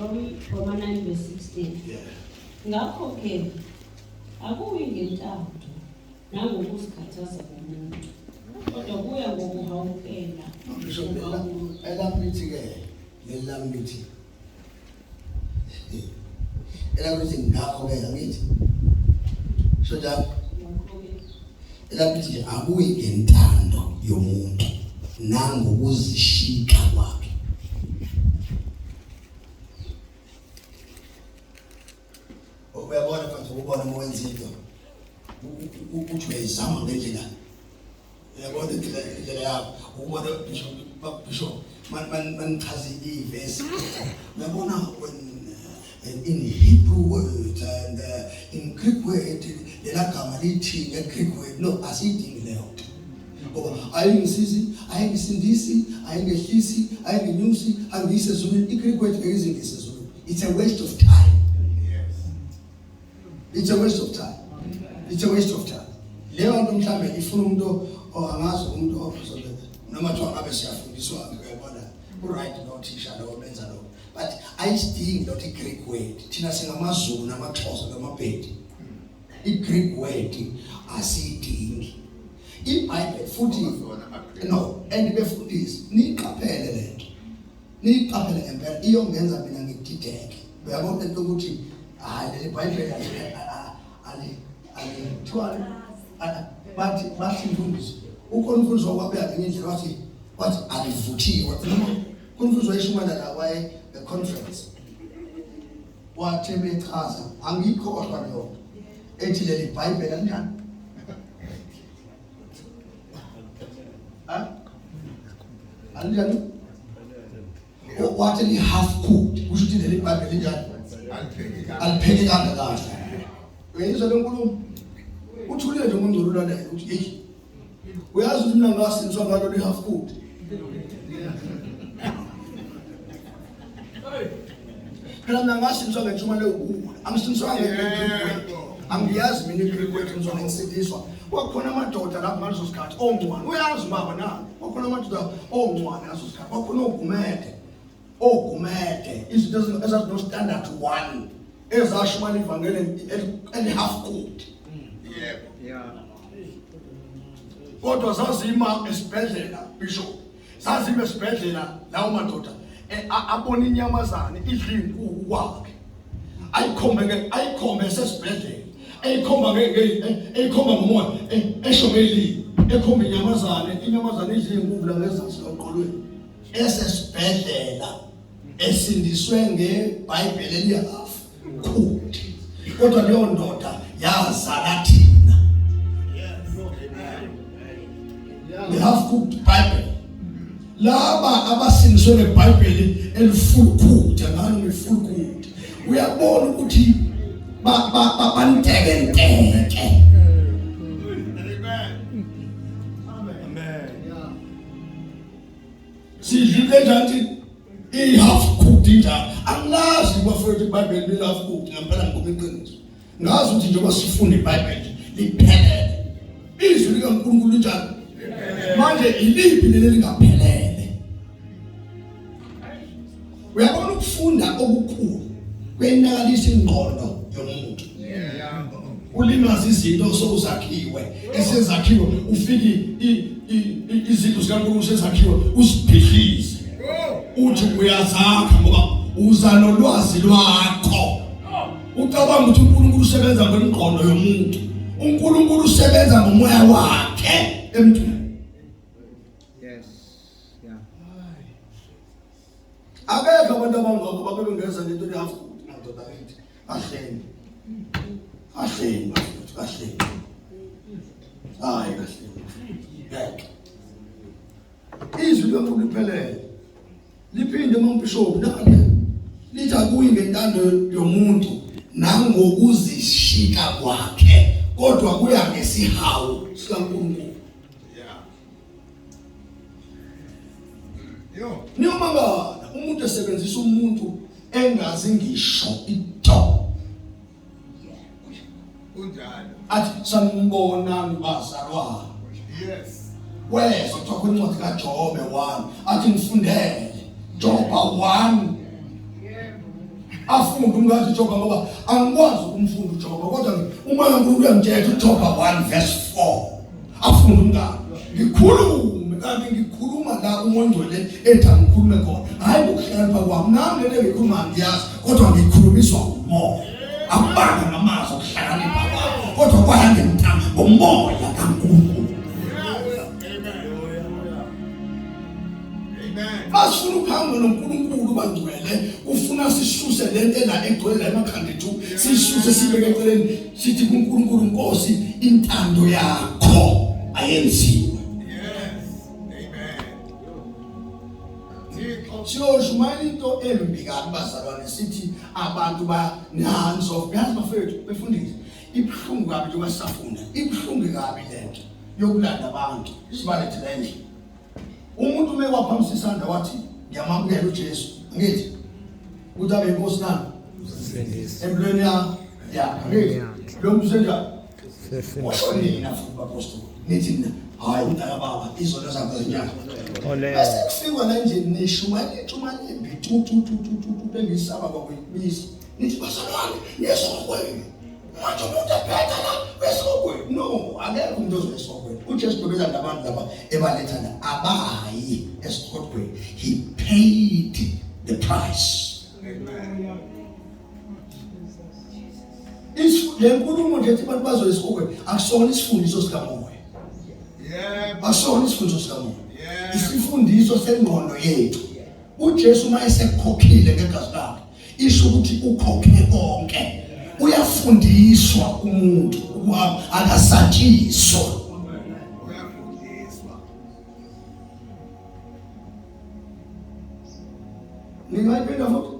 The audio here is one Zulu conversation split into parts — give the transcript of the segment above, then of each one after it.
Roma 9:16. Ngakho-ke akuyi ngentando nangokuzikhathaza komuntu, kodwa kuya ngokuhawukela. Elamithi-ke lelamithi elamithi ngakho-ke angithi so njalo elamithi nje akuyi ngentando yomuntu nangokuzishika kwakhe. Uyabona mfethu, ubona uma wenza into ukuthi uyayizama ngendlela, uyabona indlela yakho, ubona bishop manichaza ivesi, uyabona when in Hebrew word and in Greek word lela gama lithi nge-Greek word no asidingi leyo nto ngoba ayingisizi, ayingisindisi, ayingehlisi, ayingenyusi, angiyise ezulwini. I-Greek word ayizingise ezulwini. It's a waste of time. It's a waste of time. It's a waste of time. Leyo nto mhlambe ifuna umuntu angazi umuntu ofisa noma kuthiwa ngabe siyafundiswa uyabona u-right no-teacher lo benza lo, but ayidingi not i-Greek word. Thina singamaZulu namaXhosa namabhedi, i-Greek word asiyidingi. IBhayibheli futhi no, and befundisi niyiqaphele lento, niyiqaphele ngempela, iyongenza mina ngidideke. Uyabona into ukuthi hayi le Bhayibheli bathi mfundisi ukhona umfundisi wakwabeka ngendlela wathi alivuthiwe umfundisi wayishumana la waye conference wathi bechaza angikhohlwa leyo ethi leli Bhayibheli kanjani anjani wathi li half cooked kusho ukuthi leli Bhayibheli njani aliphekekanga kahle. Uyayizwa le nkulumo uthulile nje umuntu olulana ukuthi hey uyazi ukuthi mina ngasindiswa ngalo li half cooked. Phela mina ngasindiswa ngejuma leukulu, angisindiswa ngeGreek, angiyazi mina iGreek word ngizona ngisindiswa. Kwakhona amadoda lapho ngaleso sikhathi ongcwane, uyazi baba nami, kwakhona amadoda ongcwane ngaleso sikhathi, kwakhona ogumede izinto ezazino standard 1 ezashumana ivangeli eli half cooked. Kodwa zazima esibhedlela bishop, zazima esibhedlela lawo madoda abona inyamazane idla inkukhu kwakhe, ayikhombe esibhedlela, eyikhomba ngomoya eshomeli, ekhomba inyamazane idla inkukhu la ngezansi eqolweni esibhedlela esindiswe ngeBhayibheli elihalf cooked. Kodwa leyo ndoda yazala thina. The half cooked Bible. Laba abasindiswe ngeBhayibheli elifull cooked, ngalo ngefull cooked. Uyabona ukuthi bantekenteke. Sidlile njani i-half cooked njani? Angazi bafowethu iBhayibheli li-half cooked ngempela ngokuqiniso. Ngazi ukuthi njengoba sifunda iBhayibheli liphelele. Izwi likaNkulunkulu njani? Manje iliphi leli lingaphelele? Uyabona ukufunda okukhulu kwenakalisa ingqondo yomuntu. Ulimaza izinto sokuzakhiwe, esezakhiwe ufike izinto zikaNkulunkulu sezakhiwe usibhidlize. Uthi uyazakha ngoba uza nolwazi lwakho. Ucabanga ukuthi uNkulunkulu usebenza ngengqondo yomuntu. uNkulunkulu usebenza ngomoya wakhe emntwini. Yes. Yeah. Abekho abantu abangako babengeza lento le-half cooked madoda ethi kahleni. Kahleni. Hayi kahleni. Izwi likaNkulunkulu liphelele. Liphinde umbishop nake lithi akuyi ngentando yomuntu nangokuzishika kwakhe, kodwa kuya ngesihawu sikaNkulunkulu. Niyomangala umuntu esebenzisa umuntu engazi ngisho ito. Athi sanibona ngibazalwa. Yes. Wesa kuthiwa kwincwadi kaJobe 1 athi ngifundele Job 1. afunde umkazi uJoba ngoba angikwazi ukumfunda uJoba kodwa uma uNkulunkulu uyangitshela uJoba 1 verse 4 afunde umkazi ngikhulume kanti ngikhuluma la uMongcwele ethi angikhulume khona hayi ukuhlalipha kwami nami lento ngikhuluma ngiyazi kodwa ngikhulumiswa umoya akubanga ngamazwi okuhlakanipha kwami kodwa kwayangemthambo ngomoya kaNkulunkulu. Masifuna ukuhamba noNkulunkulu bangcwele ufuna sisuse lento la egcwele emakhanda ethu sisuse sibeke eceleni sithi kuNkulunkulu Nkosi intando yakho ayenziwe. Siyosho into embi kabi bazalwane sithi abantu bayanzo bafethu befundise ibhlungu kabi njengoba sisafunda ibhlungu kabi lento yokulanda abantu sibalethele endle umuntu mekwaphamisa isandla wathi ngiyamamukela uJesu ngithi utabe inkosi nami empilweni ya ngithi lo muntu senjani washonina futhi apostoli nithi mina hayi umntaka baba izono zakho zinyanga bese kufika la nje nishumane embi bengisaba kwakuyibisa nithi bazalwane yesokweni manje umuntu ephetha la wesokweni no akekho umuntu ozesokweni uJesu dobeza nabantu laba ebaletha la abayi esokweni he paid the price. Amen. Lenkulumo nje ethi abantu bazoyisokweni akusona isifundiso sikamoya. Akusona isifundiso sikamoya. Isifundiso sengqondo yethu. uJesu uma esekhokhile ngegazi lakhe isho ukuthi ukhokhe konke. Uyafundiswa umuntu ukuhamba akasatshiswa. Ngingayiphinda futhi.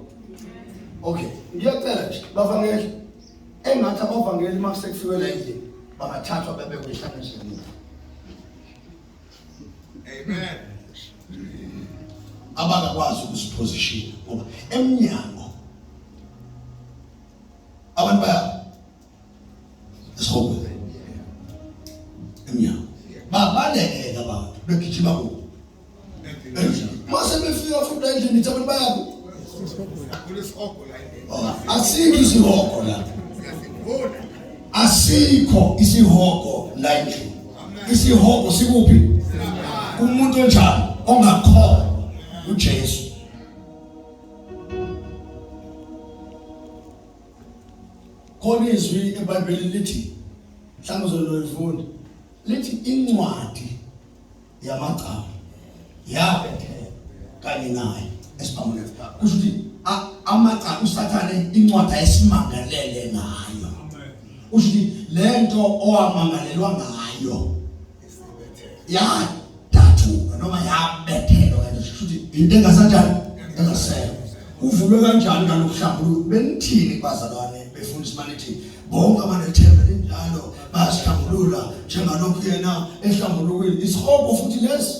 Okay, ngiyacela nje bavangeli engathi abavangeli makusekufike la endlini bangathathwa bebe kuyihlanganisa nomuntu. Amen. Abangakwazi ukusiposition ngoba emnyango abantu baya esokwe emnyango babaleke abantu begijima kuwo mase befika futhi endlini nithi abantu bayaphi asikho isihoko la asikho isihoko la endlini isihoko sikuphi kumuntu onjani ongakho uJesu. Khona izwi eBhayibhelini lithi mhlawumbe uzolifunda lithi incwadi yamagama yabethe kanye naye esibamule kusho ukuthi amagama usathane incwadi ayisimangalele ngayo kusho ukuthi lento owamangalelwa ngayo ya dathuka noma yabethelwa kusho ukuthi into engasanjani engasele uvulwe kanjani ngalokuhlambuluka benithini bazalwane befundisa manithi bonke abanethemba linjalo basihlambulula njengalokhu yena ehlambulukile isihobo futhi lesi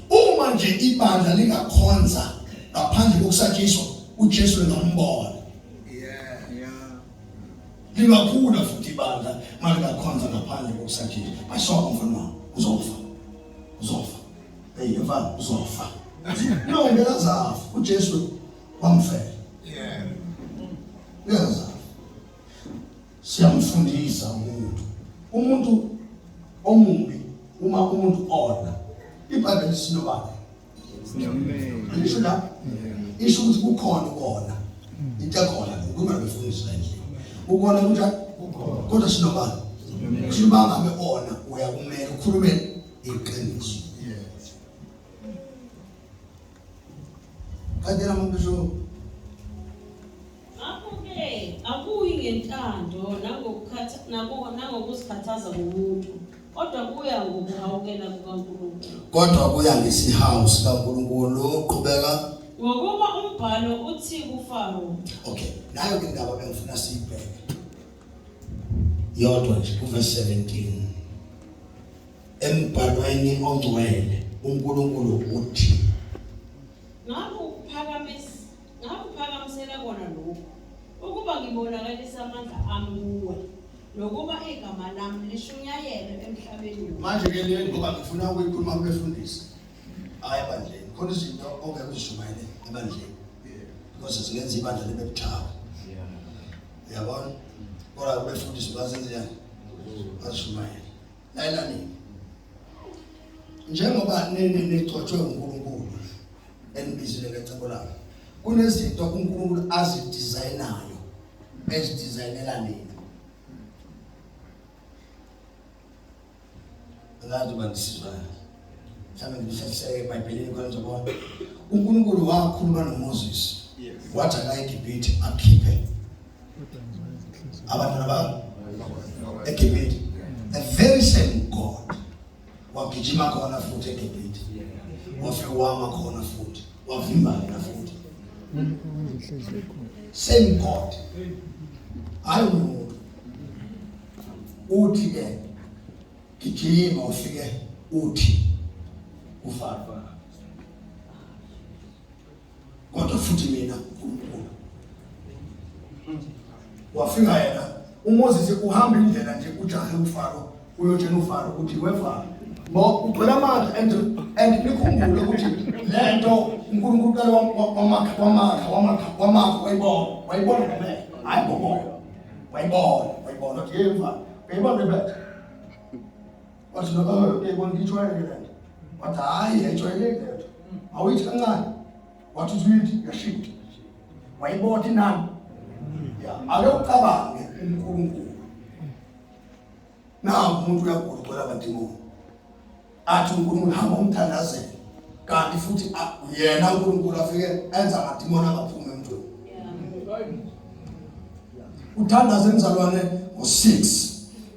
uma nje ibandla lingakhonza ngaphandle kokusatshiswa uJesu engambona lingakhula futhi ibandla malikakhonza ngaphandle kokusatshiswa asoka mfana wami uzofa mfana uzofa no ngelazafa uJesu wamfela ngelazafa siyamfundisa umuntu omubi uma umuntu ona iBhayibheli sinobani ngisho la isho ukuthi kukhona ukona into ekhona ngoba befundisa endlini ukona kunjani kodwa sinobani sinobanga beona uyakumela ukhulume iqiniso kadela mabisho ngakho-ke akuyi ngentando nangokusikhathaza komuntu kodwa kuya ngokuhawukela kukaNkulunkulu kodwa kuya ngesihawu sikaNkulunkulu uqhubeka ngokuba umbhalo uthi kuFaro. Okay, nayo ke indaba bengifuna siyibheke yodwa nje kuverse 17 embhalweni ongcwele uNkulunkulu uthi ngakuphakamisela kona lokhu ukuba ngibonakalisa amandla ami kuwe nokuba igama lami lishunyayelwe emhlabeni. Manje ke le ngoba ngifuna ukuyikhuluma kubefundisi hayi bandleni khona izinto ongeke uzishumayele ebandleni because singenza ibandla libe buthaka uyabona kodwa kubefundisa bazenziyani bazishumayele layelani njengoba necotshwe uNkulunkulu enibizile ngecebo lakhe kunezinto uNkulunkulu azidizayinayo ezidizayinela nina ngathi bandisizwa mhlawumbe ngihlaliseke eBhayibhelini kwenza bona uNkulunkulu wakhuluma noMoses wathi akayiGibhithe akhiphe abantwana bakhe eGibhithe the very same God wagijima khona futhi eGibhithe wafika wama khona futhi wavimbana futhi same God hayi umuntu uthi ke gijima ufike uthi uFaro kodwa futhi mina uNkulunkulu wafika yena uMoses uhamba indlela nje ujahe uFaro uyotshela uFaro ukuthi weFaro bo ugcwele amandla and nikhumbule ukuthi lento uNkulunkulu qala wamakha wayibona ngempela hayi ngomoya wayibona ukuthi yemva uyibona bebethe wathi no uyibona ngijwayele lento wathi hayi ayijwayeleki lento awithi kancane wathi uzithi yashintsha wayibona nani ya ake ucabange uNkulunkulu na umuntu uyagula abadimoni athi uNkulunkulu hamba umthandazela kanti futhi yena uNkulunkulu afike enza amadimoni angaphumi emntwini uthandaze emzalwane ngo6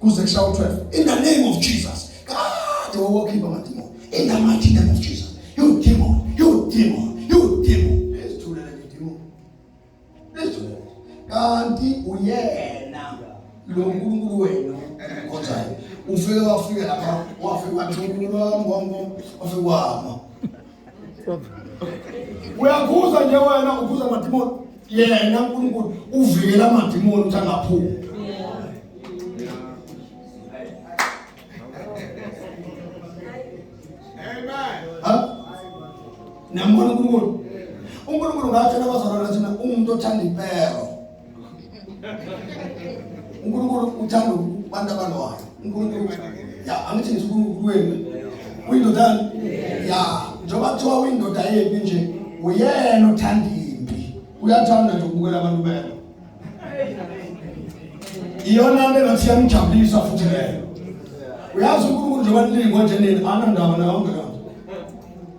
kuze kushaye 12 in the name of Jesus God wokhipha amadimoni in the mighty name of Jesus you demon lesithulele idimoni lesithulele kanti uyena lo uNkulunkulu wenu konzayo ufike wafika lapha wafika wathulula ngombo wafika wama uyakhuza nje wena ukhuza amadimoni yena uNkulunkulu uvikela amadimoni ukuthi angaphumi nambona uNkulunkulu ngathi abazalwana thina umuntu othanda impero uNkulunkulu uthanda abantu abanayo uNkulunkulu ya angithi ngisukuNkulunkulu wenu uyindodana ya njengoba kuthiwa uyindoda yephi nje uyena othanda impi uyathanda nje ukubukela abantu belo iyona nto engathi iyamjabulisa futhi leyo uyazi uNkulunkulu njengoba nilingo nje nini anandaba nayo ongekho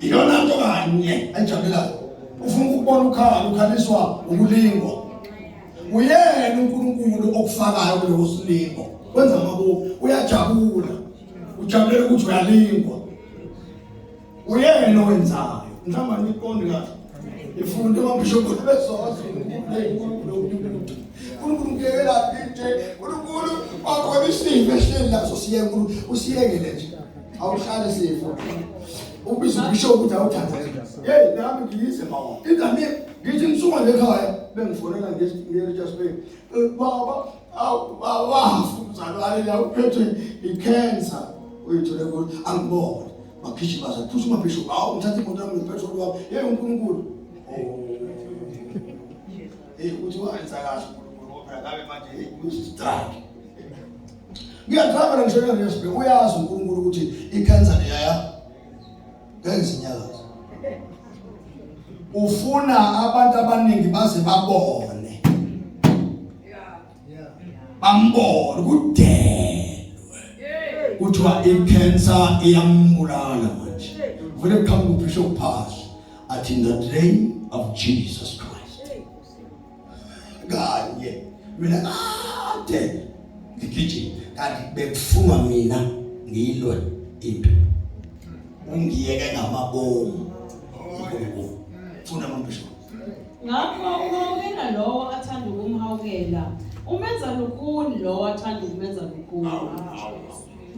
iyona nto kanye ayijabulayo ufuna ukubona ukhaliswa ukulingwa uyena uNkulunkulu okufakayo kulo silingo kwenza ngabo uyajabula ujabulela ukuthi uyalingwa uyena owenzayo mhlawumbe niqonde kahle ifunde amabishop besozo uNkulunkulu ngiyela nje uNkulunkulu wakhona isifo esihleli la sosiye uNkulunkulu usiyekele nje awuhlale sifo ubiza ubishop ukuthi awuthandaze hey nami ngiyise mawa ingane ngithi ngisuka lekhaya bengifonela nge-just pay baba awafuzalwane la uphethwe icancer uyithole ukuthi angibona makhishima sathusha umabishop awu ngithatha imoto yami nepetrol wami hey uNkulunkulu uthi wenza kahle uNkulunkulu phela ngabe manje hey uyistrike ngiyathaba ngishona nje uyazi uNkulunkulu ukuthi icancer leya ngezinyakazo ufuna abantu abaningi baze babone bambone kudelwe kuthiwa icancer iyambulala manje vele kukhamba uBishop Pass athi in the name of Jesus Christ kanye mina ade ngigijima kanti bekufuma mina ngiyilwe into ungiyeke ngamabomu funa mabisho ngakho umhawukela lo athanda ukumhawukela umenza lukhuni lo athanda ukumenza lukhuni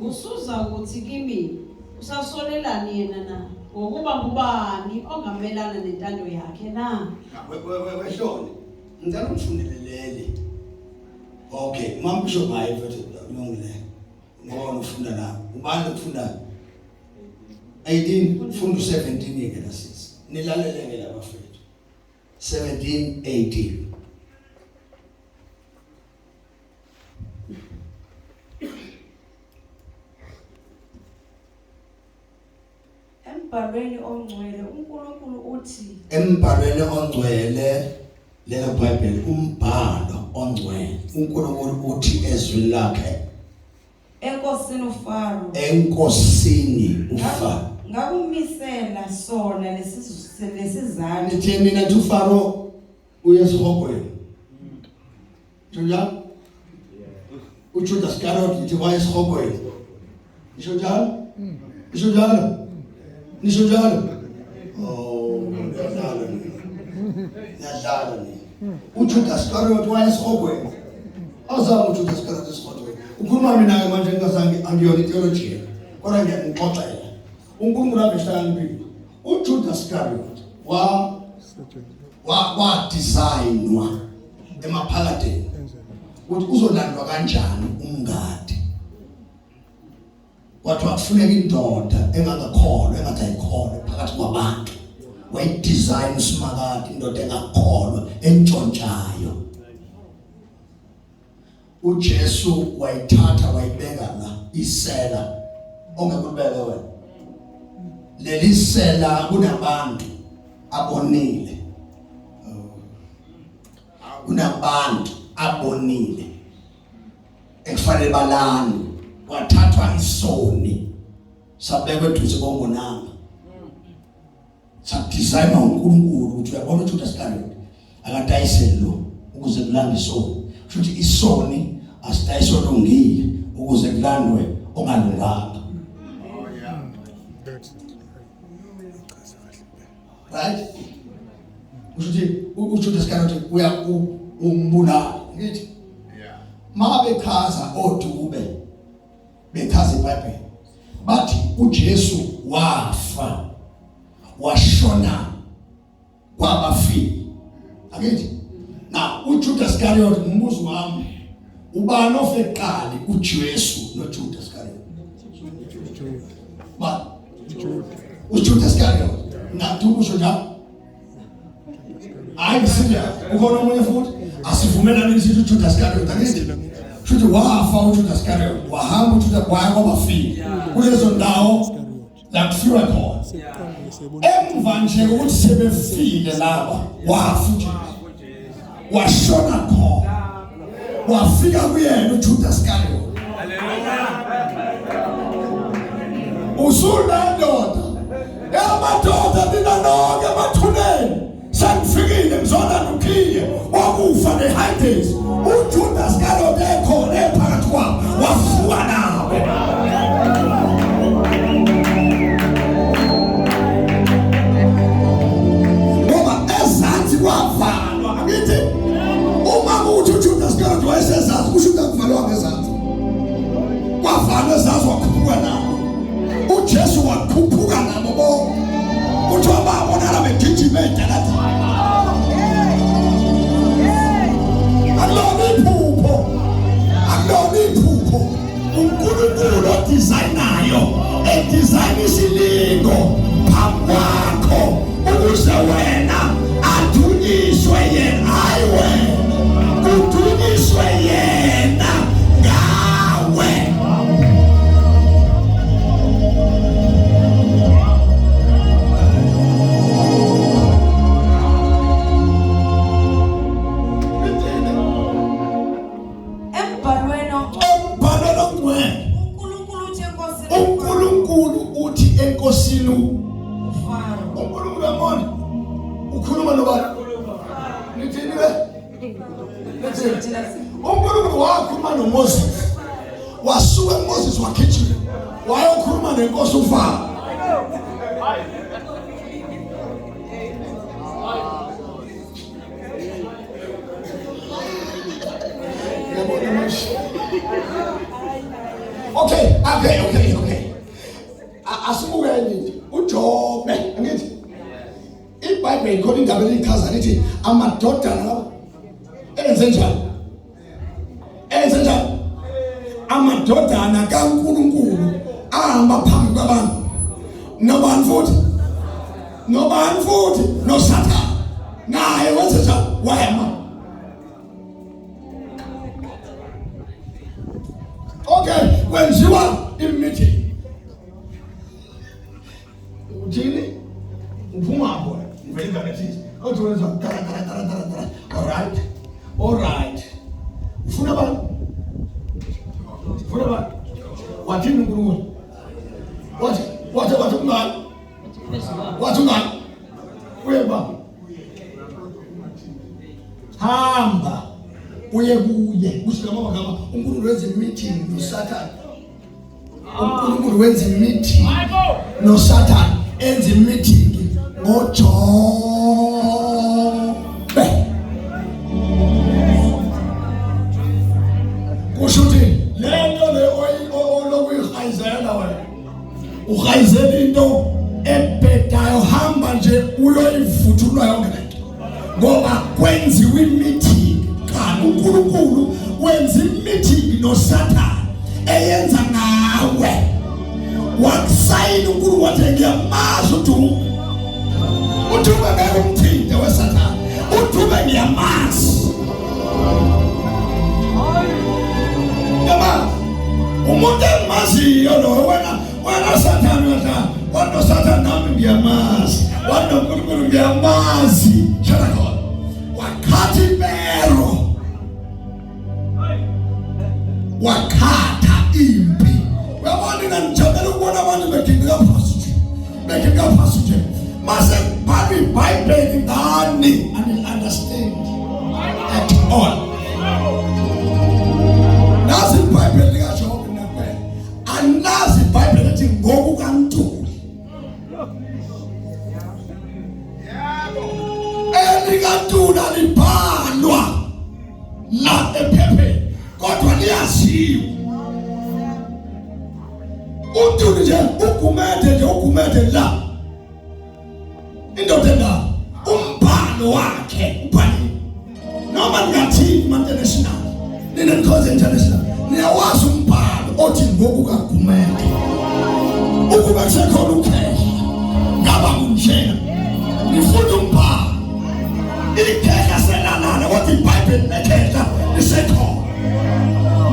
usuza ukuthi kimi usasolelani yena na ngokuba ngubani ongamelana nentando yakhe na wehlone ngicela ungifundele okay mambisho hayi futhi ngongile ngona ufunda la ubani ufunda 18 fundo 17 yeke la sisi nilalele ke labafethu 17:18 Embhalweni ongcwele uNkulunkulu uthi embhalweni ongcwele lelo Bible umbhalo ongcwele uNkulunkulu uthi ezwini lakhe enkosini uFaro uFaro ngakumisela sona lesizalo nithi mina uFaro uyesihogweni njalo uJudas Iscariot nithi wayesihogweni isho njalo nisho njalo yadlala ni uJudas Iscariot wayesihogweni azama uJudas Iscariot esihogweni ukhuluma mina manje ngazange angiyona theology kodwa ngiyangixoxela uNkulunkulu abeshaya impilo uJudas Iscariot wa designwa emaphakadeni ukuthi uzolandwa kanjani umngadi wathi wakufuneka indoda engakakholwa engathi ayikholwa phakathi kwabantu wayidesign uSimakade indoda engakholwa entshontshayo uJesu wayithatha wayibeka la isela ongekulibeke wena leli sela kunabantu abonile kunabantu abonile ekufanele balani wathathwa isoni sabekwe eduze kombonanga sadesign uNkulunkulu ukuthi uyabona uJudas Iscariot akadayisele lo ukuze kulande isoni futhi isoni asidayiswe lungile ukuze kulandwe ongalunganga right uJudas Iscariot umbulala ngithi mabe chaza odube bechaza iBhayibheli bathi uJesu wafa washona kwabafili akithi na uJudas Iscariot umbuzo wami ubani ofeqali uJesu noJudas Iscariot ba uJudas Iscariot ngathi njalo hayi sija ukona umunye futhi asivumelani sithi uJudas Iscariot akithi futhi wafa uJudas Iscariot wahamba uJudas kwabafili kulezo ndawo la kufiwa khona emva nje ukuthi sebefile laba wafa washona khona wafika kuyena uJudas Iscariot usula ndoda yamadoda ninonke bathuneni sangifikile mzona nokhiye wakufa neHades uJudas Iscariot ekhona ephakathi kwabo wafuka nabo ngoba ezansi kwavalwa akithi uma kuthi uJudas Iscariot wayesezazi kusho ukuthi akuvalwa ngezansi kwavalwa ezansi wakhuphuka nabo uJesu wakhuphuka nabo bonke uthi wababona begijima edalathi akulona iphupho uNkulunkulu odesignayo edesign isilingo phambi kwakho ukuze wena adunyiswe yena hayi wena kudunyiswe yena ngawe uNkulunkulu uthi enkosini uFaro uNkulunkulu amona ukhuluma nobani nithini uNkulunkulu wakhuluma noMoses wasuka uMoses wakhithile wayokhuluma nenkosi uFaro Okay. Asibukeni uJobe ngithi iBhayibheli ikhona indaba elichaza lithi amadodana laba enze njani amadodana kaNkulunkulu ahamba phambi kwabantu nobani futhi nobani futhi noSathane naye wenza wema. Okay, kwenziwa i-meeting uthini uphuma hapo uvela ngathi othi wenza all right ufuna ba wathini uNkulunkulu wathi ungani uyeba hamba uye kuye kusho amagama uNkulunkulu wenza i-meeting noSathane. uNkulunkulu wenza i-meeting noSathane, enza i-meeting ngoJobe. Kusho ukuthi lento le olokuyihayizela wena uhayizela into ebhedayo, hamba nje uyoyivuthulwa yonke lento ngoba kwenziwa i-meeting. Kanti uNkulunkulu wenza i-meeting noSathane eyenza ngawe. Wakusayina uNkulunkulu wathi ngiyamazi uthube ngeke umthinte weSathane, uthube ngiyamazi. Umuntu engimaziyo lo wena Sathane wena Sathane nami ngiyamazi, wena uNkulunkulu ngiyamazi. Shala khona wakhathi pero wakhatha impi. Uyabona ngijabula ukubona abantu begindika phasi nje mase babi iBhayibheli ngani and understand at all. Nazi iBhayibheli likaJobe nakwena, anazi iBhayibheli ethi ngoku kaNtuli. elikaNtuli alibhalwa la ephepheni kodwa liyaziwa. uNtuli nje ugumede la indoda la umbhalo wakhe ubhaliwe. Noma ngathini international ninenkosi international niyawazi umbhalo othi ngoku kagumede ukuba kusekhona ukhehla ngaba kunjena nifuna umbhalo ikhehla selalana wathi iBhayibheli nekhehla lisekhona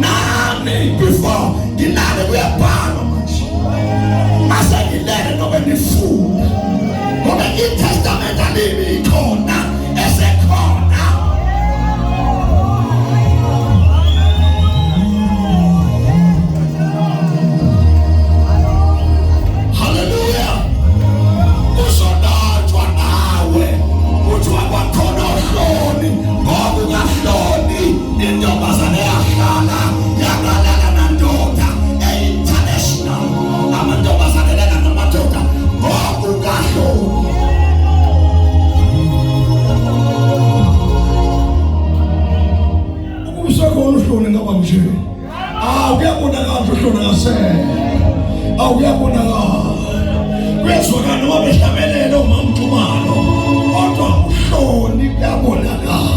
nami before nginale kuyabhalwa manje mase ngilele nobe nifuna ngoba iTestament alimi ikhona esekhona. Hallelujah. Uzolatshwa nawe uthi wakwakhona ohloni ngoba ungahloni intombazane yahlala yakalala nandoda international. Amantombazane lana namadoda ngoba ungahloni. Ukusekhona uhloni ngaba nje kuyabonakala uhloni ngasele kuyabonakala kuyezwakala noma behlabelela umamthumalo kodwa uhloni kuyabonakala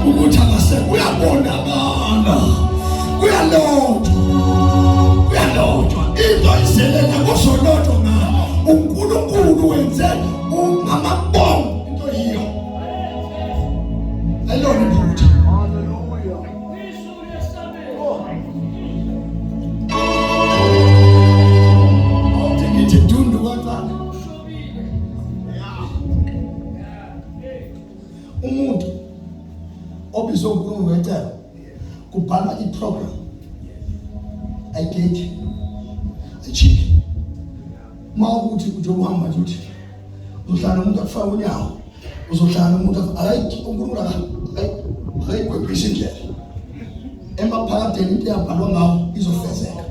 ukuthi akase kuyabonakala kuyalotshwa into iselela kuzolotshwa na uNkulunkulu wenze ngamabongo into yiyo alona iphutha. Umuntu obizwe uNkulunkulu ngecala kubhala iprogram ayigate ayijiki mawukuthi uJobe uhamba nje uthi uzohlala umuntu afaka unyawo uzohlala umuntu uNkulunkulu akayigwebhisa indlela emaphakadeni into yabhalwa ngawo izofezeka.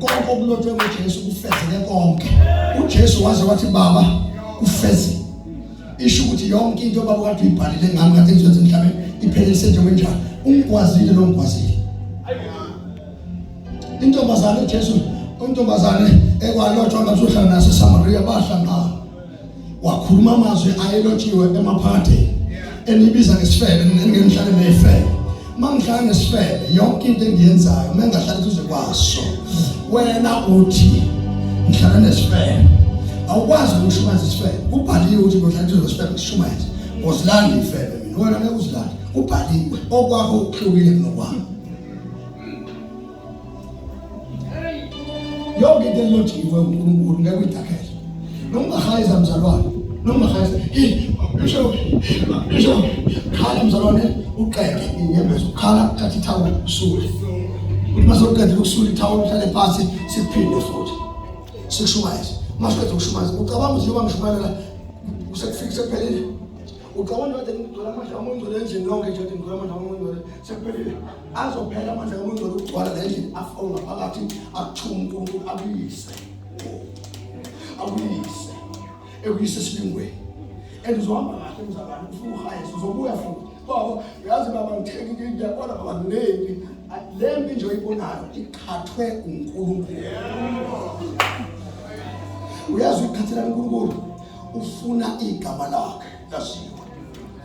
Konke okulotshwe ngoJesu kufezeke konke. uJesu waze wathi baba kufezeke. Isho ukuthi yonke into baba kade uyibhalile ngami kade ngizoyenza emhlabeni iphelise nje kanjalo. Ungkwazile lo ngkwazile. Intombazane uJesu ekwalotshwa ngasohlala naso eSamaria bahlangana. Wakhuluma amazwi ayelotshiwe emaphakadeni enibiza ngesifebe ngengihlale nefebe. Mangihlala ngesifebe yonke into engiyenzayo mengahlala kuze kwaso. Wena uthi ngihlala nesifebe awukwazi ukushumayeza isifebe. Kubhaliwe ukuthi ngohlanje uzosifebe kushumayeza. Uzilanda ifebe mina. Wena ngeke uzilanda. Kubhaliwe okwakho ukuhlukile kunokwakho. Yonke into elojiwe uNkulunkulu ngeke uyidakhele. Noma ungahayisa mzalwane, noma ungahayisa, bisho, khala mzalwane uqede inyembezo, khala thatha ithawula usule. Uthi mase uqedile ukusula ithawula uhlale phansi siphinde futhi. Sikushumayeze. Mase ukushumayeza. Ucabanga ukuthi yoba ngishumayela usekufika sekuphelile. Ucabanga ukuthi ngigcwala amandla amangcwele endlini lonke nje ukuthi ngigcwala amandla amangcwele sekuphelile. Azophela amandla amangcwele ukugcwala endlini afuna phakathi akuthuma uNkulunkulu abuyise. Awuyise. Ekuyise silingweni. Endizohamba kahle mzalwane ufuna uhayisa uzobuya futhi. Baba yazi baba ngithekile ngiyabona baba nempi. Le mpi nje oyibonayo ikhathwe uNkulunkulu. Uyazi ukukhathela uNkulunkulu ufuna igama lakhe laziwe.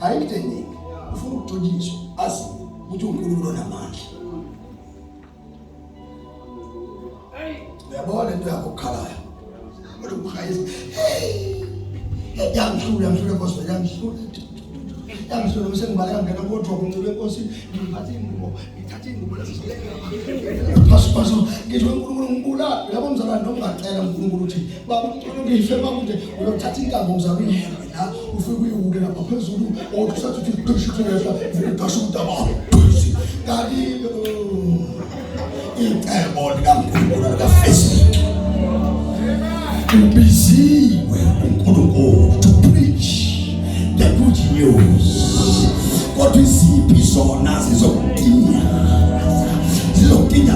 Ayikudeningi ufuna ukujojiswa aziwe ukuthi uNkulunkulu onamandla. Uyabona into yakho okhalayo. Kodwa ukuhayisa yangihlula Nkosi yangihlula bese ngibala ngena kodwa uNkulunkulu Nkosi ngiphathe ingubo ngithathe ingubo paso ngisho uNkulunkulu ngibulala yabo mzalwane noma ungacela uNkulunkulu ukuthi baba ngife bakude uyothatha inkambo mzalwane ihambe la ufike uyiwuke lapha phezulu okusathu ukuthi kushithela ngidasha udaba kanti icebo likaNkulunkulu likafesi ubiziwe uNkulunkulu to preach the good news. Kodwa iziphi zona zizokutinya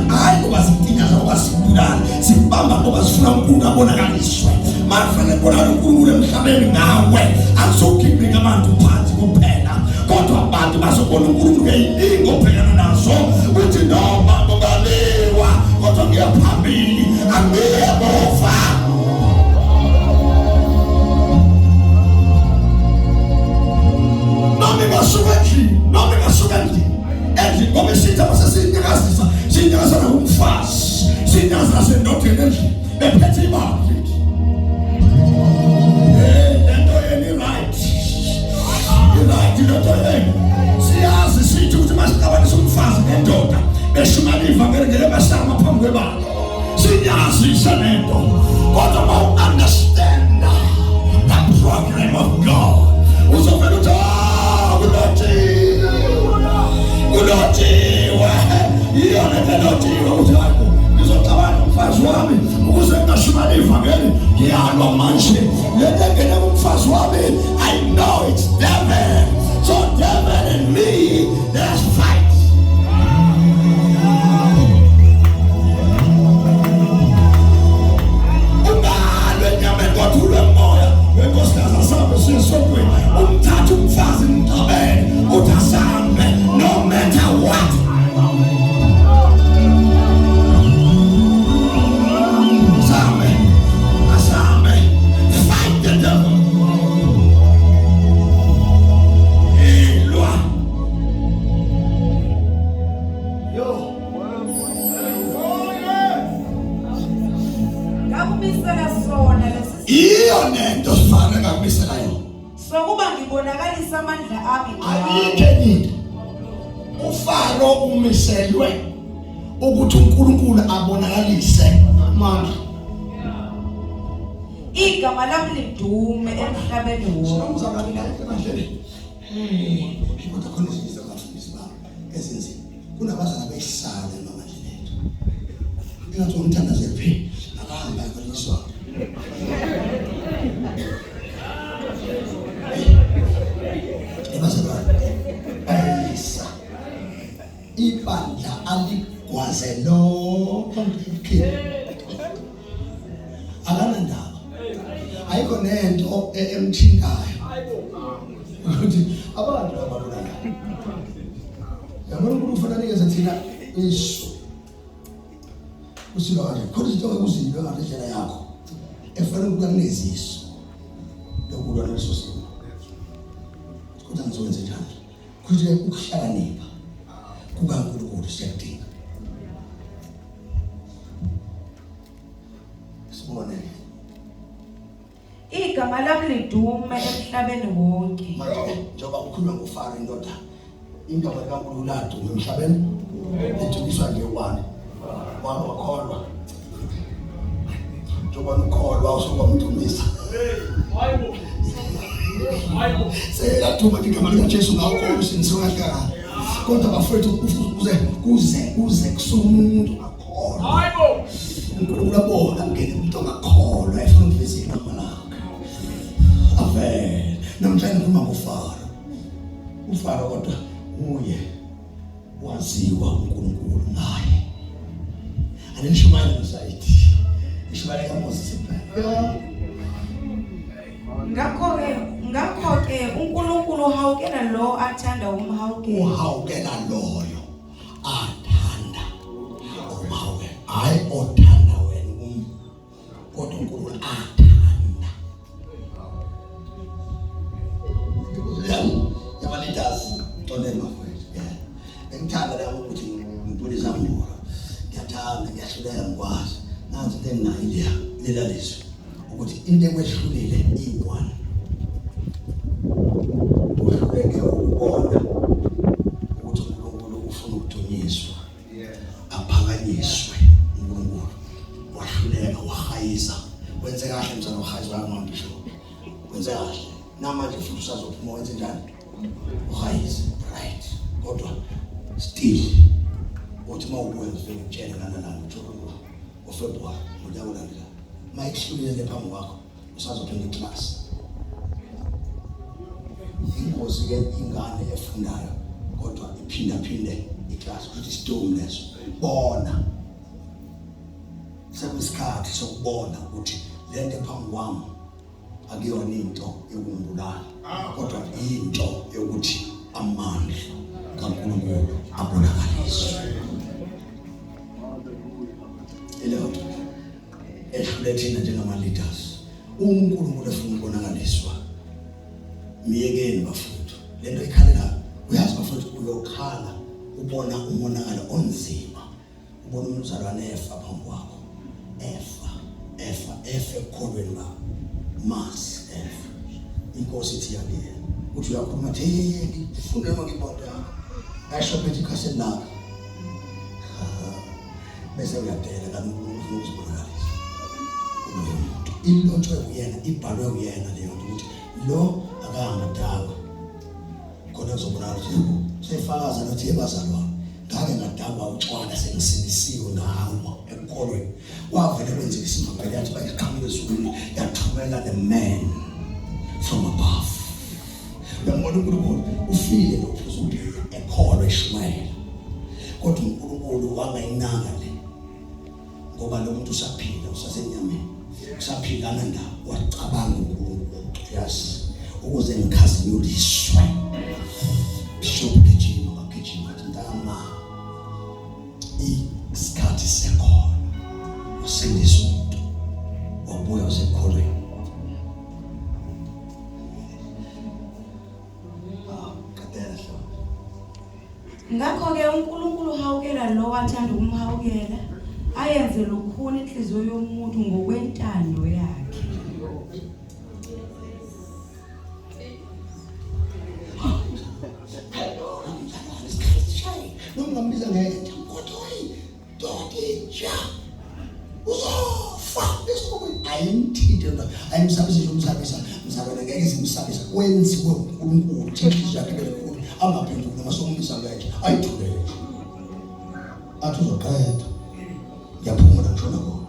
hayi ngoba zitinya ngoba sibulala sibamba ngoba sifuna uNkulunkulu abonakaliswe. Manje bona uNkulunkulu emhlabeni ngawe akuzokhipha abantu phansi kuphela kodwa abantu bazobona uNkulunkulu ngeyilingo phela nazo uthi noma ngalewa kodwa ngiyaphambili angiyebova. Noma ngasukendi endlini ngoba isitha basesinyakazisa sinyakazana umfazi sinyakazana sendodeni endlini bephethe imali lento yeni right lento yeni siyazi sithi ukuthi masixabanisa umfazi nendoda beshumana ivangeli ngeke basama phambi kwebala sinyakazisa lento kodwa ma-understand the program of God uzovela uthi kulotiwe iyona kulotiwe uthi hayi ngizocabana umfazi wami ukuze ngashumana ivangeli ngiyalwa manje lento engene kumfazi wami I know it's devil so devil and me there's fight. Ungalwe nyama kwathulwe moya wenkosikazi asambe sisokweni umthatha umfazi mntabeni uthi asambe no matter what. Asambe fight the devil. Ilwa yo ngakubisela sona lesi iyo nento sifana ngakubisela yona sokuba ngibonakalisa amandla ami ayikho uFaro umiselwe ukuthi uNkulunkulu abonakalise amandla. igama lami lidume emhlabeni wonke. Umzakani la emadleni kodwa khona izinto zafundisa ezinzima kunabazana beyihlala emadleni ethu ingathi umthandazeli phi akahamba ekaliswa ayisa ibandla aligwaze lonke akanandaba ayikho nento emthintayo ukuthi abantu abalulanga yabona ukuthi ufanele nikeze thina isu usilo kanje khona izinto ekuzibe ngalendlela yakho efanele ukukuneziso lokulwa leso simo kodwa ngizokwenza njani kuthi ukuhlakanipha kukaNkulunkulu siyadinga sibone igama lami lidume emhlabeni wonke. Manje njengoba ukhuluma ngofaro indoda igama likaNkulunkulu ladume emhlabeni lidukiswa nje ubani wakholwa njengoba ukholwa usukwamdumisa seyaduma igama likaJesu ngakho sinisiwahlala kodwa bafethu kuze kusumuntu akholwa uNkulunkulu abona ngeke umuntu ongakholwa efuna ukuveza igama lakhe amen namhlanje ngikhuluma ngofaro ufaro kodwa uye waziwa uNkulunkulu naye anishumayela ngisayithi ishumayela kaMoses phela ngakho ke uNkulunkulu uhawukela lo athanda umhawukela. Uhawukela loyo athanda umhawukela hayi othanda wena kodwa uNkulunkulu athanda. Yabalitas tonela mafowethu engithanda la ukuthi ngibulisa ngibona ngiyathanda ngiyahlulela ngikwazi nansi into enginayo lela lizwe ukuthi into ekwehlulile iyi-1 uhluleke ukubona ukuthi uNkulunkulu ufuna ukudunyiswa aphakanyiswe uNkulunkulu wahluleka wahayisa wenze kahle mzana wahayisa wangamambisho wenze kahle namanje futhi usazophuma wenze njani uhayisa right kodwa still uthi mawubuye ufike utshele nana uFebruary unyaka olandelayo mayihlulile phambi kwakho usazophinda iclass. Ingozi ke ingane efundayo kodwa iphinda iclass ukuthi storm leso bona sekuyisikhathi sokubona ukuthi lento phambi kwami akuyona into yokumbulala kodwa into yokuthi amandla kaNkulunkulu abonakaliswe. Elodwa ehlule thina njengama-leaders uNkulunkulu efuna ukubonakaliswa miyekeni bafuthu lento ikhalela uyazi bafuthu uyokhala ubona umonakalo onzima ubona umzalwane efa phambi kwakho efa ekholweni bakho mas efa inkosi ithi yakuyena uthi uyakhuluma nje ngifune noma ngibonda yakho ayisho phethe ikhasini lakho bese uyadela kaNkulunkulu ufuna ukuzibonakalisa umuntu ilotshwe uyena ibhalwe uyena leyo ukuthi lo akangadakwa khona kuzobonakala ukuthi sefakaza nothi yebazalwane ngake ngadakwa utshwala sengisindisiwe ngawo ekholweni wavele kwenzeka isimangalo yathi bayiqhamuke ezulwini yathumela the man from above. Uyambona uNkulunkulu ufile lophezulu ekholwa eShumayela kodwa uNkulunkulu wangayinaka le ngoba lo muntu usaphila usasenyameni usaphilana ndawo wacabanga uNkulunkulu yes ukuze ngikhazinyuliswe bishop gijima ntama isikhathi sekhona usindisa umuntu wabuya usekholweni. Ngakho ke uNkulunkulu uhawukela lo athanda umhawukela ayenze lukhuni inhliziyo yomuntu ngokwentando yakhe. Ngingambiza ngeke kodwa dokija uzofa lesikhubu ayimthinte ayimsabisa umsabisa msabela ngeke simsabisa kwenziwe uNkulunkulu inhliziyo yakhe lekhulu angaphenduli noma sokumisa ngeke ayithulele athi uzoqeda yaphuma ngishona khona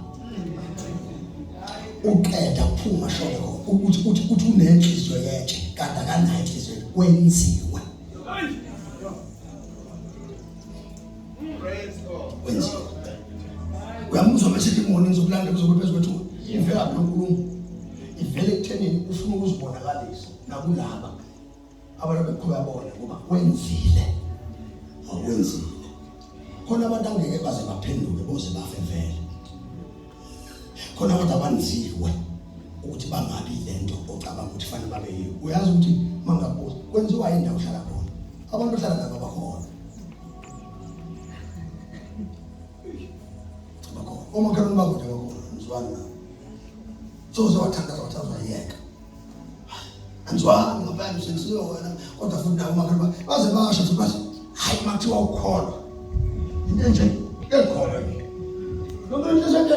uqeda phuma shona ukuthi unenhliziyo yakhe kanti akanayo inhliziyo kwenziwe uyamuzwa masithi morning zokulanda kuzobe phezu kwethu ivela kuNkulunkulu ivele ekuthenini ufuna ukuzibonakalisa nakulaba abantu beqhubeka bona ngoba wenzile awenzile khona abantu angeke baze baphenduke boze bafe vele khona abantu abanziwe ukuthi bangabi lento ocabanga ukuthi fanele babe yiyo. Uyazi ukuthi mangabuza kwenziwa indawo uhlala khona abantu ohlala nabo bakhona omakhalweni bakho nje bakhona mzwana so wathatha yeka Anzwanga ngaphandle senziwe wena kodwa futhi nawo makhona baze basho ukuthi bathi hayi makuthiwa ukholwa into nje ekholwa noma nje nje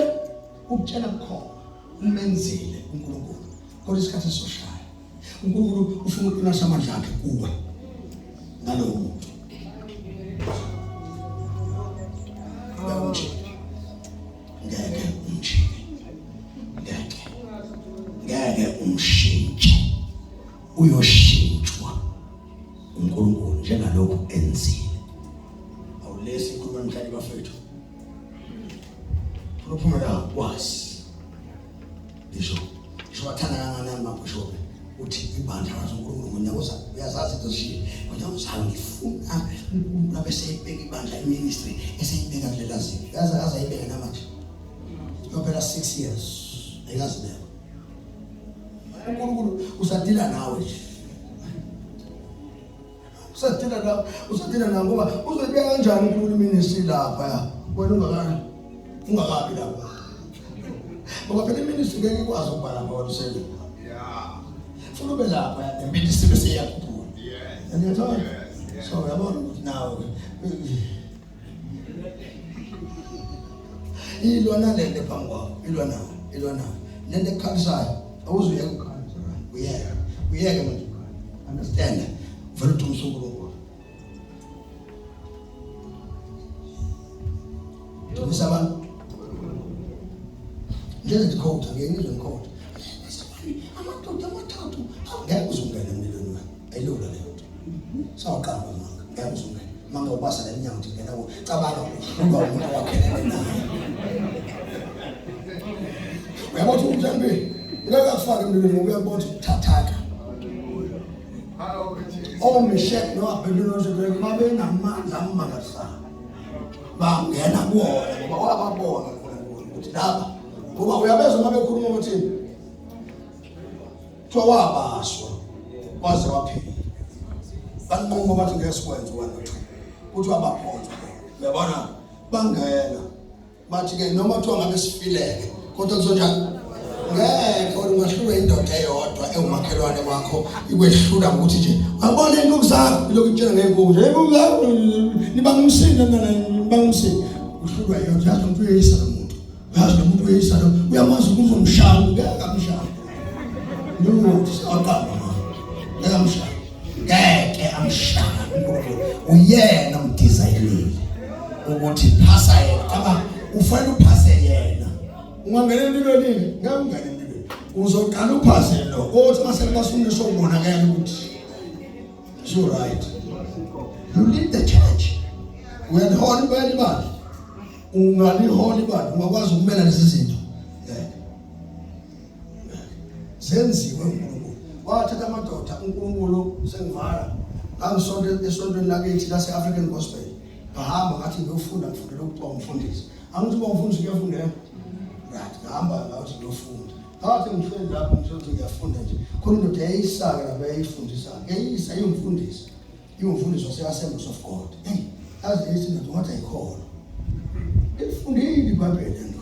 ukutshela kukhona umenzile uNkulunkulu kodwa isikhathi soshaya uNkulunkulu ufuna ukunasa amandla akhe kuwe nalowo muntu ngeke umshintshe uyoshintshwa uNkulunkulu njengalokhu enzile awulesi ikhuluma mhlali bafethu uphumela kwasi isho wathana kangakanani mabishop uthi ibandla laNkulunkulu ngonyakoza uyazazi izoshiya ngonyakoza ngifuna uNkulunkulu abeseyibeka ibandla iministry eseyibeka kulela zinto yaza ayibeka namanje phela 6 years ayikazi leyo uNkulunkulu usadila nawe usadila nawe ngoba uzobeka kanjani uNkulunkulu ministry lapha wena ungakabi lapha ngoba phela iministry ngeke ikwazi ukubhala ngoba usele funa ube lapha iministry bese iyakhuphuka ngiyathola so yabona ukuthi nawe ilwana lento phambi kwakho ilwana lento ekhalisayo awuzuyeka ukukhalisa uyeke manje understand vele uthi uNkulunkulu Tumisaban. Njengoba ndikhona ngiyengizwe ngikhona. Amadoda amathathu ngeke uzungene emlilweni wami. Ayilula leyo nto. Sawuqamba manga. Ngeke uzungene. Manga ubasa la inyanga uthi ngena cabanga ukuba umuntu wakhelene naye. Uyabona ukuthi mhlambe ngeke akufake emlilweni ngoba uyabona ukuthi thathaka. Meshach no Abednego nje babe namandla amangalisayo. Bangena kuwona ngoba wababona ukuthi lapha ngoba uyabezwa uma bekhuluma ukuthi kuthiwa wabaswa waze waphila banqoma bathi ngeke sikwenze 1 no 2 kuthi wabaphonza uyabona bangena bathi ke noma kuthiwa ngabe sifileke kodwa kuzonjani ngeke ungahlulwa indoda eyodwa ewumakhelwane wakho ikwehlula ukuthi nje abone inkukhu zakho lokhu kutshela ngeenkukhu nje inkukhu zakho nibangumsinde nibangumsinde uhlulwa yonke yazi umuntu uyeyisa lo muntu uyazi lo muntu uyeyisa lo uyamazi ukuthi umshaya ngeke amshaya lo sawaqamba ngeke amshaya ngeke amshaya uyena umdesire ukuthi phasa yena kama ufanele uphase yena ungangena empilweni ngeke ungene empilweni uzoqala uphase lo othi mase basifuna sokubonakala ukuthi you right you lead the church when holy body body ungali holy body ungakwazi ukumela lezi zinto zenziwe uNkulunkulu wathatha amadoda uNkulunkulu sengivala angisonto esontweni lakithi lase African Gospel bahamba ngathi ngiyofunda ngifundela ukuba umfundisi angithi uba umfundisi kuyafundela right ngihamba ngathi ngiyofunda ngathi ngifike lapho ngizothi ngiyafunda nje khona into eyisaka lapha eyifundisa eyisa imfundisi wase-Assemblies of God hey azi into ngathi ayikhona ifundile iBhayibheli lento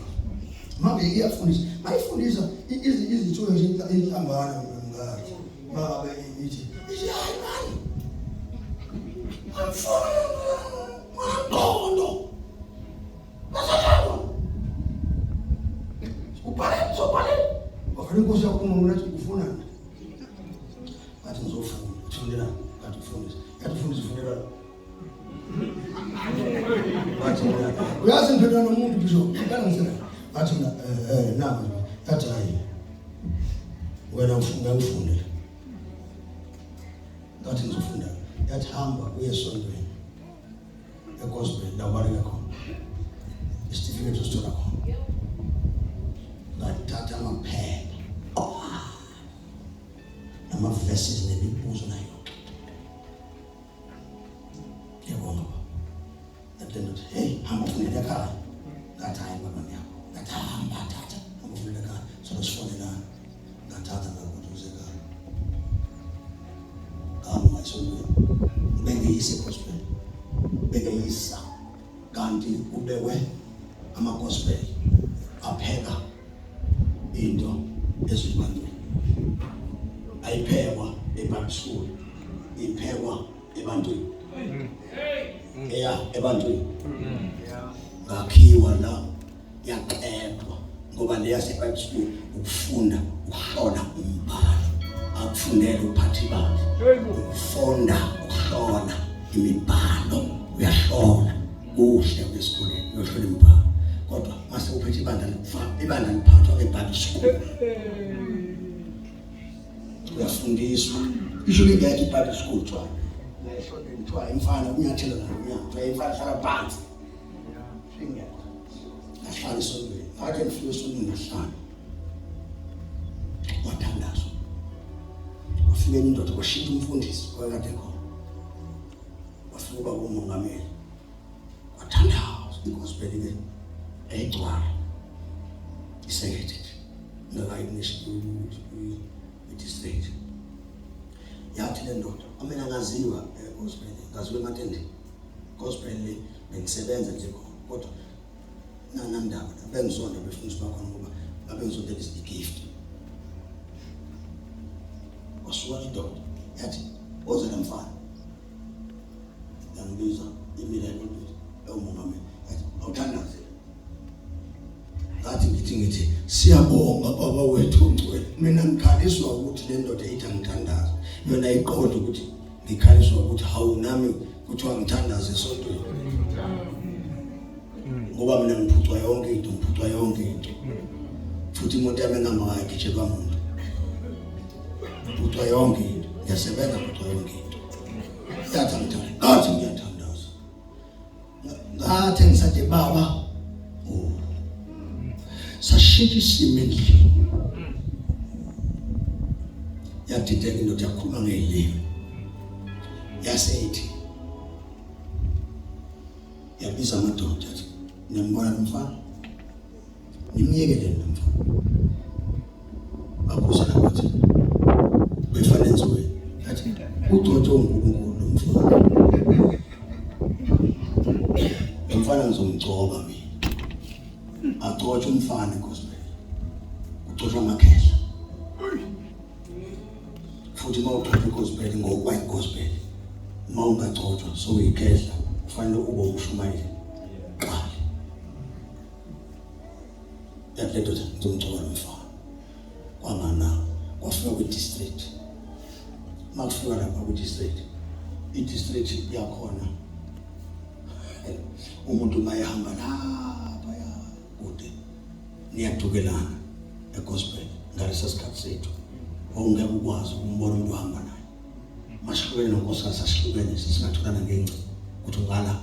manje iyafundisa ayifundisa izithuko nje inhlambana ngathi ngabe ithi hayi mani Mangolo. Upale. Wafanya ngozi yako unaona kufuna. Ati nzofuna. Fundela, atufundise. Fundela. Ati uyazi mpendana nomuntu bisho. Kana ngisena. Ati nama. Ati hayi. Wena ufundela. Ati nzofunda. Yathi hamba uyesontweni eGospel la barika khona isitifiketi usithola khona ngathatha amaphepha nama-verses nemibuzo nayo yabona ngathenda ukuthi hey hamba ufundele ekhaya ngathi hayi babani yakho ngathi hamba thatha hamba ufundele ekhaya sesifonelana ngathatha ngakuthi ekhaya kama esontweni bengiyise gospel bengiyisa kanti ubewe ama-gospel apheka into ezibandweni ayiphekwa Bible school iphekwa ebantwini ebantwini ngakhiwa la yaqedwa ngoba le yase Bible school ukufunda ukuhlola umbhalo akufundela uphathi bakhe ukufunda ukuhlola imibhalo uyahlola kuhle kwesikoleni uyohlola imibhalo kodwa mase uphethe ibandla liphathwa eBible school uyafundiswa isho ngeke iBible school twa kuthiwa imfana unyathelo kuthiwa imfana hlala phansi singekho ahlala esondweni ngake ngifike esondweni ngahlala wathandazo wafike indoda kwashintsha umfundisi kwakade khona wafika uba umongameli wathandazo igospel ke egcwala isekhethe ngakayinishiwe district yathi le ndoda amena ngaziwa gospel ngaziwe ematende gospel le bengisebenza nje kodwa nanandaba bengizonda befundiswa khona ngoba babengizonda igift wasuka indoda yathi oze namfana yangibiza imilelo umongameli yathi awuthandaze ngathi ngithi siyabonga baba wethu ongcwele mina ngikhaliswa ukuthi le ndoda ithi angithandaza yona iqonda ukuthi ngikhaliswa ukuthi hawu nami kuthiwa ngithandaze esontweni ngoba mina ngiphucwa yonke into futhi umuntu yami engamangayikhe kwamuntu ngiphucwa yonke into ngiyasebenza ngiphucwa yonke into yathi ngathi ngiyathandaza ngathi ngisathi baba sashintsha isimo endlini yadideka indoda yakhuluma ngelimi yasethi yabiza amadoda athi niyambona lo mfana nimyekelele lo mfana abuza nabathi befanele wena athi uDodo uNkulunkulu lo mfana umfana ngizomgcoba mina agcotshe umfana gospel ugcotsha amakhehla futhi mawugcotsha gospel ngokwa gospel mawungagcotshwa so uyikhehla kufanele ube umshumayeli qala yaletho ngizomgcoba umfana kwamana kwafika kwi-district makufika lapha kwi-district i-district yakhona umuntu mayehamba lapha kude niyadukelana egospel ngalesa sikhathi sethu ongeke ukwazi ukumbona umuntu ohamba naye masihlukene nonkosikazi sasihlukene singatholana ngenci ukuthi ungala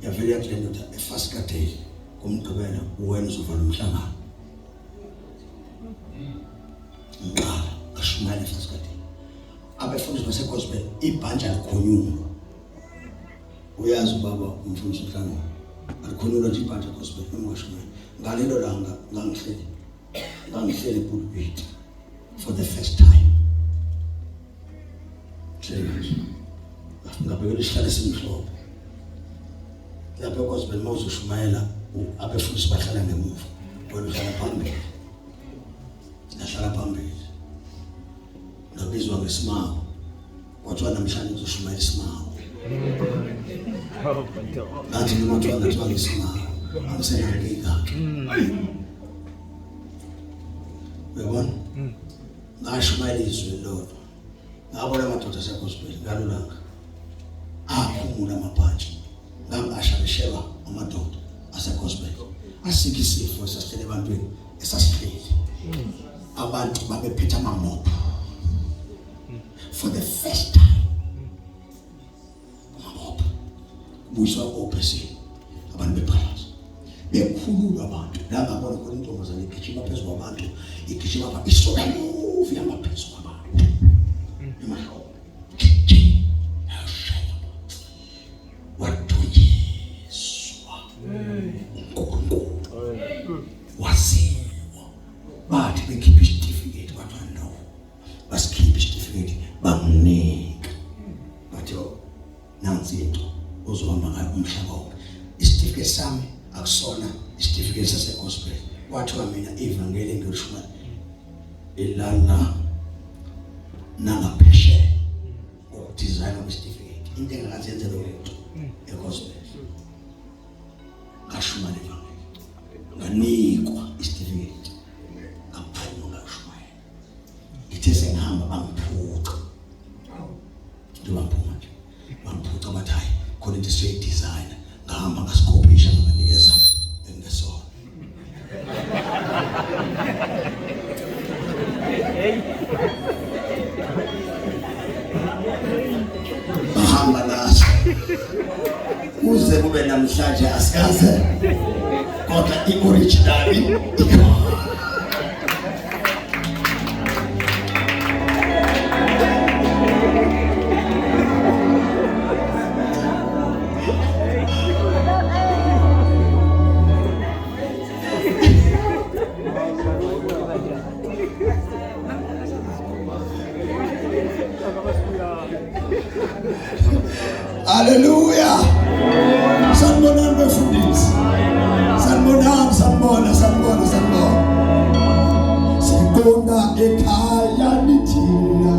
yavele yathi le ndoda efasikadeli kumgqibela uwena uzovala umhlangano ngqala ashumayela efasikadeli abefundisi basegospel ibhantshi alikhonyulwa uyazi ubaba umfundisi umhlangano alikhonyulwa nje ibhantshi egospel emashumayela ngalelo langa ngangihleli pulpit for the first time ngabekela isihlalo esimhlophe lapho gospel mawuzoshumayela abefundisi bahlala ngemuva wena uhlala phambili nahlala phambili nabizwa ngesimamo kwathiwa namhlanje uzoshumayela isimamo ngathi noma kuthiwa ngesimamo angisenankinga uyabona ngashumayela izwi lodwa ngabona amadoda asegospel ngalolanga aphumula amabhantshi ngamashalishelwa amadoda asegospel asike isifo esasihlele ebantwini esasihleli abantu babephethe amamopho for the first time amamopho kubuyiswa opesini abantu bephalaza bekhulula abantu la ngabona khona intombazane igijima phezu kwabantu igijima pha isoka move yamaphezu kwabantu emahlo wathoyiswa wasiwa bathi bekhipha isitifiketi bathiwa no basikhipha isitifiketi banginika bathi nansi into ozohamba ngayo umhlaba wonke isitifiketi sami akusona isitifiketi sasegospel kwathiwa mina ivangeli ngilishumayela elana nangaphesheya ndibaphuma nje bampuca amathayi khona into straight design ngahamba ngasikophisha ngabanikeza engesona bahamba naso kuze kube namhlanje asikaze kodwa i-original Hallelujah. Sanibonani befundisi. Sanibonani, sanibona. Sikhona ekhaya lithina.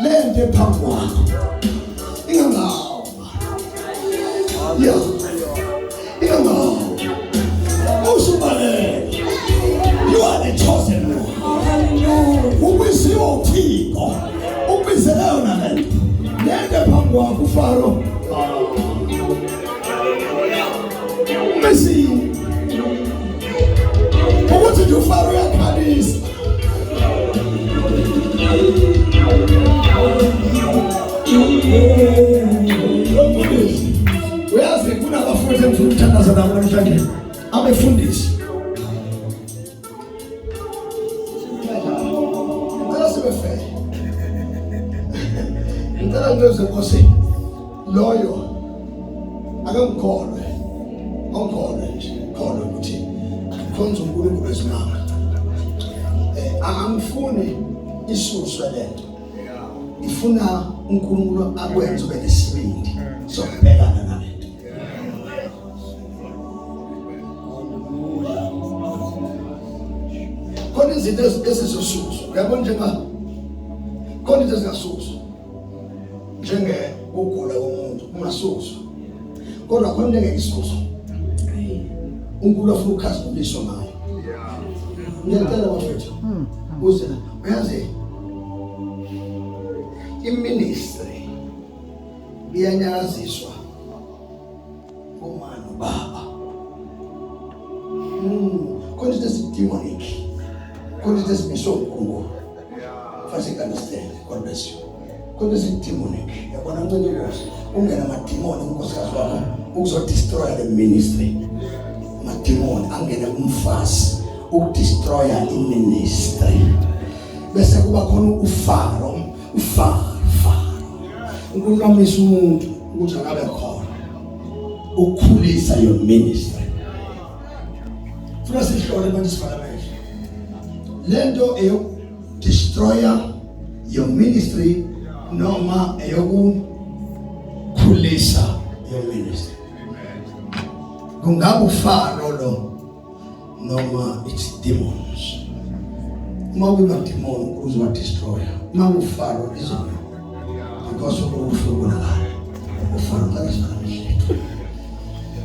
Lente pangwa. Ingangao. Yeah. Ingangao. Usubale. You are the chosen one. isipho ubizele yona lento lento phambi kwakho uFaro Messi ukuthi nje uFaro uyakhalisa uyazi kunabafundi emfuna ukuthandaza nabo namhlanje abefundisi ngicela ngize Nkosi loyo akangikholwe ongikholwe nje kholwe ukuthi khonza uNkulunkulu esimanga angifuni isuswe lento ifuna uNkulunkulu akwenze ube nesibindi sokubhekana nalento khona izinto ezizosuswa uyabona njengoba khona izinto ezingasuswa njenge ukugula komuntu ungasuswa kodwa khona into engeke isuswe uNkulunkulu afuna ukukhazimulisa ngayo ngiyacela bafethu uze uyazi iministry iyanyakaziswa ngomani ubaba khona izinto ezidemonic khona izinto ezimiswa uNkulunkulu fast understand God bless you khona izinto demonic yabona ncane inkosi ungena amademoni unkosikazi wakho ukuzodestroy the ministry amademoni angene kumfazi ukudestroya iministry bese kuba khona uFaro ukunqamisa umuntu ukuthi akabe khona ukukhulisa your ministry funa sihlole manje sifana manje lento destroyer your ministry noma eyokukhulisa your ministry kungabe uFaro lo noma it's demons uma kuba demon uzwa destroyer uma uFaro izona because of ukufuna uFaro